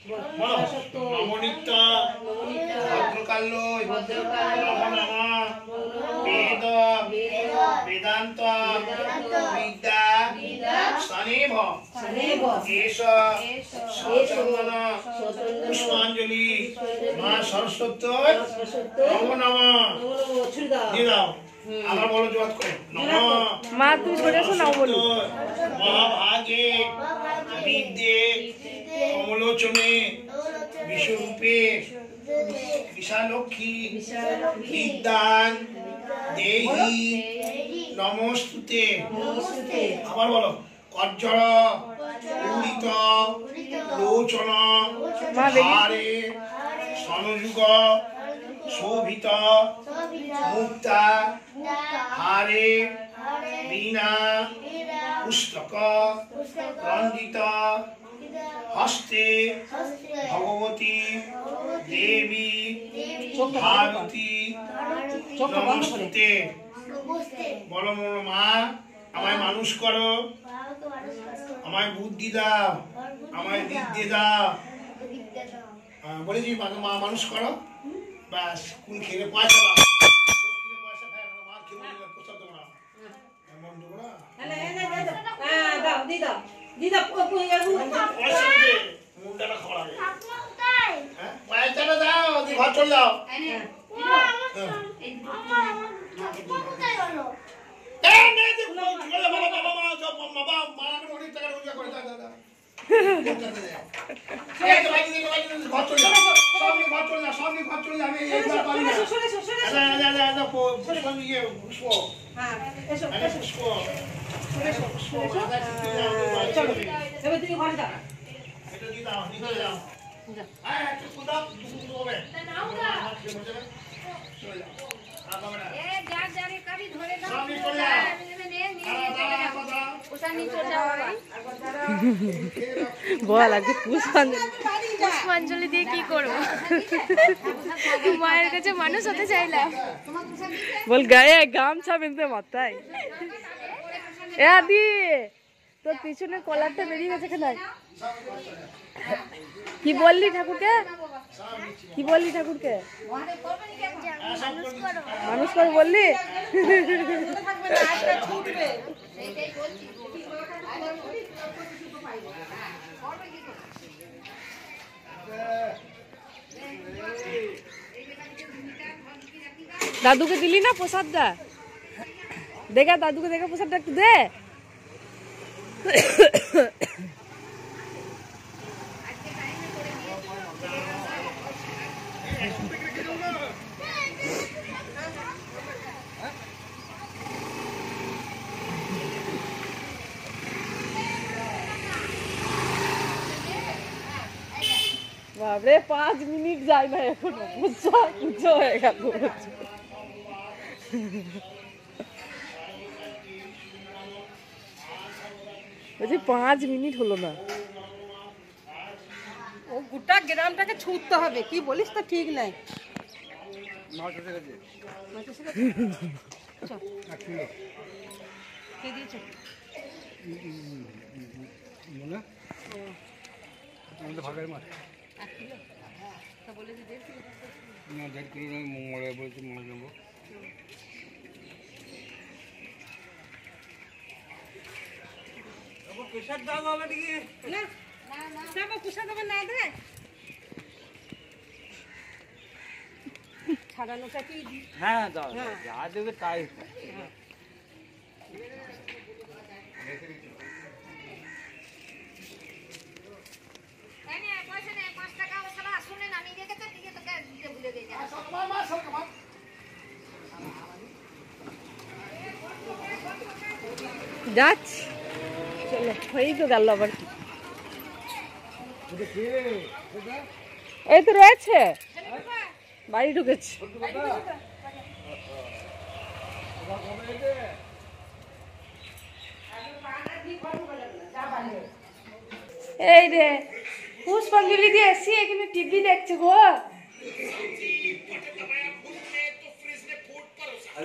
নমনিত্য ভদ্রকাল্য বেদ বেদান্ত বিদ্যা স্থানেভ এষ সচন্দন পুষ্পাঞ্জলি মা সরস্বতী নম নম দিয়ে দাও। আবার বলো জোয়াত করে মা তুমি সরে আসো নাও বলো। মহাভাগে বিদ্যে কমলোচনে বিশ্বরূপে বিশালক্ষী বিদ্যান দেহি নমস্তুতে। আবার বলো কজ্জর উদিত লোচন হারে সনযুগ শোভিত মুক্তা হারে বীণা পুস্তক রঞ্জিত হস্তে ভগবতী দেবী ভারতী নমস্তে। বলো মা আমায় মানুষ করো, আমায় বুদ্ধি দাও, আমায় বিদ্যে দাও। বলেছি মা মানুষ করো, ব্যাস কুল খেলে পয়সা দাও, পয়সা খায় না, মা খেয়ে প্রসাদ দেবো না, মন দেবো না। মুন্ডাটা খড়া পয়সাটা দাও, ঘর চলে যাও। বল আজকে পুষ্পাঞ্জলি দিয়ে কি করবো? মায়ের কাছে মানুষ হতে চাইলাম। বল গায়ে গামছা বেঁধে মাথায়। এ আদি তোর পিছনে কলারটা বেরিয়ে গেছে কেন? কি বললি ঠাকুরকে? কি বললি ঠাকুরকে? মানুষ করে বললি? দাদুকে দিলি না প্রসাদটা? দেখা দাদুকে দেখা প্রসাদটা একটু দে। বাবরে 5 মিনিট যায় না এখনো, পুজো হয়ে গেল। বলছি 5 মিনিট হলো না। ও গোটা গ্রামটাকে ছুটতে হবে, কি বলিস তো ঠিক নাই। ভাগের মাছ না 1.5 কিলো মঙ্গলে বলছি মাছ নেবো। প্রেশার দাও বাবা দিকে না না না প্রেশার দাও না দে ছাড়ানোটা কি? হ্যাঁ দাও যা দেবে তাই। যাচ্ছি, চলো হয়েই তো গেল। আবার এই তো রয়েছে, বাড়ি ঢুকেছে। এই রে পুষ্পাঞ্জলি দিয়ে এসি এখানে টিভি দেখছে গো।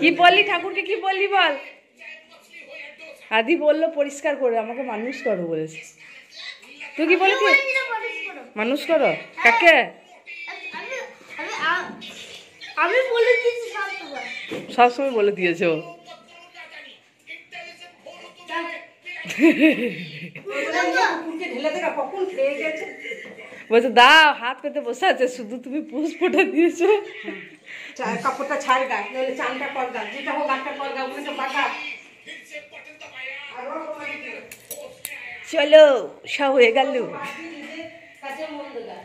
কি বললি ঠাকুরকে? কি বললি বল? আদি বললো পরিষ্কার করে আমাকে মানুষ করো বলেছে। তুই কি বলেছিস? মানুষ করো কাকে? আমি বলে দিয়েছি সব তোমার। সবসময় বলে দিয়েছো। কুকুরকে ঢেলে দেখা কখন খেয়ে গেছে। বলছে দাও, হাত পেতে বসে আছে, শুধু তুমি পুষ্পটা দিয়েছো। কাপড়টা ছাড় গা, নইলে চানটা কর গা, যেটা হোক একটা কর গা, ওগুলো তো বাঁকা। চলো সব হয়ে গেল। কাজে মন দেগা।